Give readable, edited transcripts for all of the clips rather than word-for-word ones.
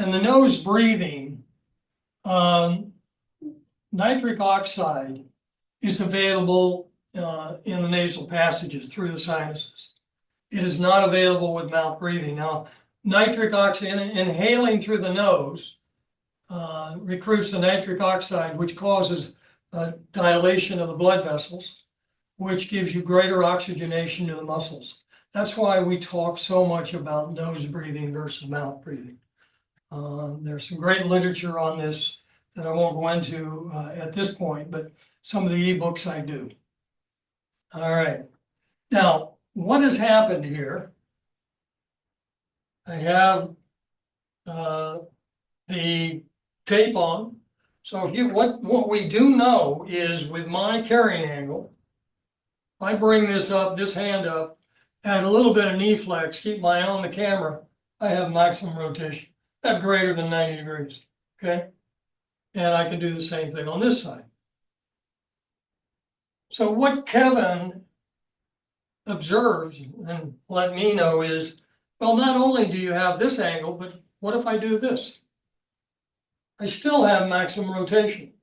And the nose breathing, nitric oxide is available in the nasal passages through the sinuses. It is not available with mouth breathing. Now, nitric oxide, inhaling through the nose recruits the nitric oxide, which causes dilation of the blood vessels, which gives you greater oxygenation to the muscles. That's why we talk so much about nose breathing versus mouth breathing. There's some great literature on this that I won't go into at this point, but some of the ebooks I do. All right. Now, what has happened here? I have the tape on. So if you what we do know is with my carrying angle, if I bring this up, this hand up, add a little bit of knee flex, keep my eye on the camera, I have maximum rotation. I have greater than 90 degrees. Okay. And I can do the same thing on this side. So what Kevin observes and let me know is, well, not only do you have this angle, but what if I do this? I still have maximum rotation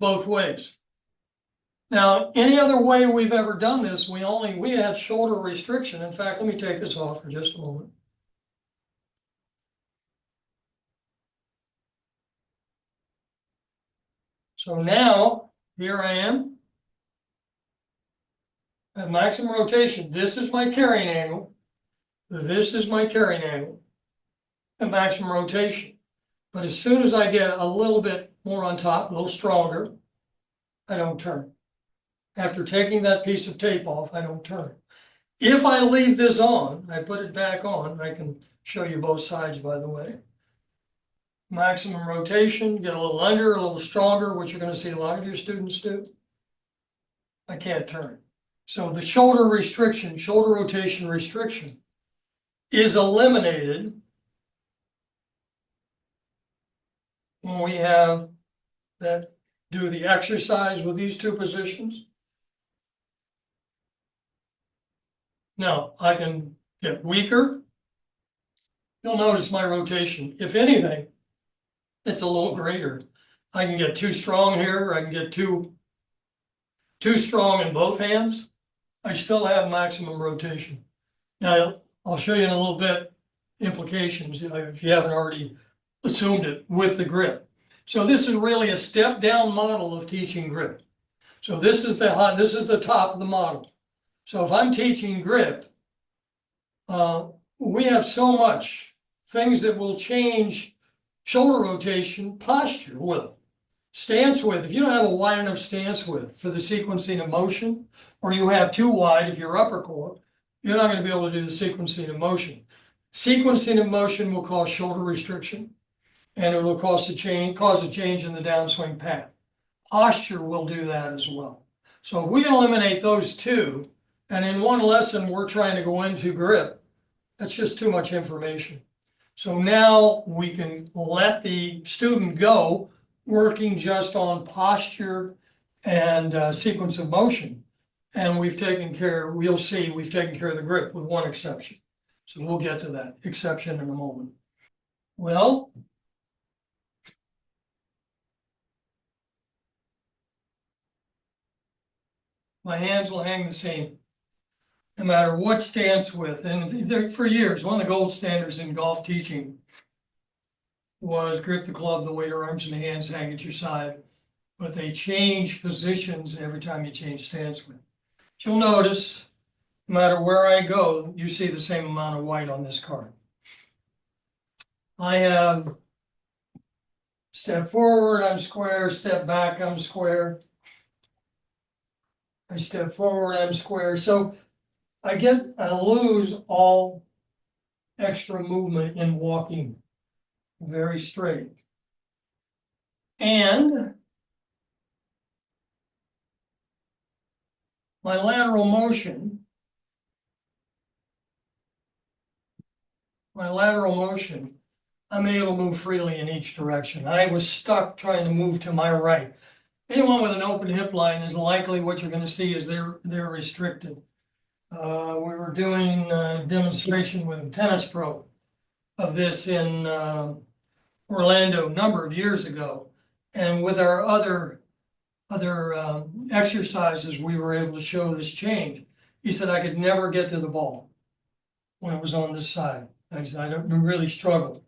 both ways. Now, any other way we've ever done this, we had shoulder restriction. In fact, let me take this off for just a moment. So now, here I am at maximum rotation. This is my carrying angle. This is my carrying angle at maximum rotation. But as soon as I get a little bit more on top, a little stronger, I don't turn. After taking that piece of tape off, I don't turn. If I leave this on, I put it back on. I can show you both sides, by the way. Maximum rotation, get a little under, a little stronger, which you're going to see a lot of your students do. I can't turn. So the shoulder restriction, shoulder rotation restriction is eliminated when we have that do the exercise with these two positions. Now I can get weaker. You'll notice my rotation, if anything, it's a little greater. I can get too strong here, or I can get too strong in both hands. I still have maximum rotation. Now, I'll show you in a little bit implications, if you haven't already assumed it, with the grip. So this is really a step down model of teaching grip. So this is the top of the model. So if I'm teaching grip, we have so much things that will change shoulder rotation, posture will. Stance width, if you don't have a wide enough stance width for the sequencing of motion, or you have too wide if you're upper core, you're not going to be able to do the sequencing of motion. Sequencing of motion will cause shoulder restriction, and it will cause a change in the downswing path. Posture will do that as well. So if we eliminate those two, and in one lesson we're trying to go into grip, that's just too much information. So now we can let the student go working just on posture and sequence of motion. And we've taken care, we'll see, we've taken care of the grip with one exception. So we'll get to that exception in a moment. Well, my hands will hang the same, no matter what stance width. And for years, one of the gold standards in golf teaching was grip the club the way your arms and hands hang at your side, but they change positions every time you change stance width. But you'll notice, no matter where I go, you see the same amount of white on this card. I have step forward, I'm square, step back, I'm square. I step forward, I'm square. So I lose all extra movement in walking very straight. And my lateral motion, I'm able to move freely in each direction. I was stuck trying to move to my right. Anyone with an open hip line is likely what you're going to see is they're restricted. We were doing a demonstration with a tennis pro, of this in Orlando a number of years ago. And with our other exercises, we were able to show this change. He said, I could never get to the ball when it was on this side. I really struggled.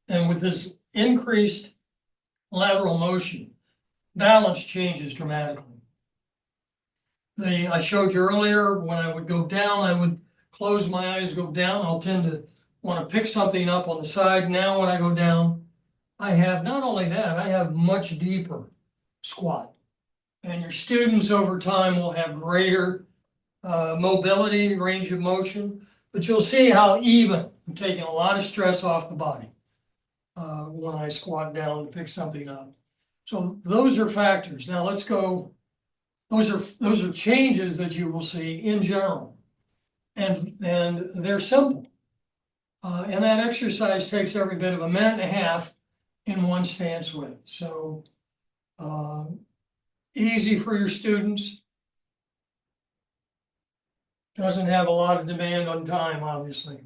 And with this increased lateral motion, balance changes dramatically. I showed you earlier, when I would go down, I would close my eyes, go down. I'll tend to want to pick something up on the side. Now when I go down, I have not only that, I have much deeper squat. And your students over time will have greater mobility, range of motion, but you'll see how even I'm taking a lot of stress off the body when I squat down to pick something up. So those are factors. Now let's go. Those are changes that you will see in general, and they're simple. And that exercise takes every bit of a minute and a half in one stance width. So easy for your students. Doesn't have a lot of demand on time, obviously.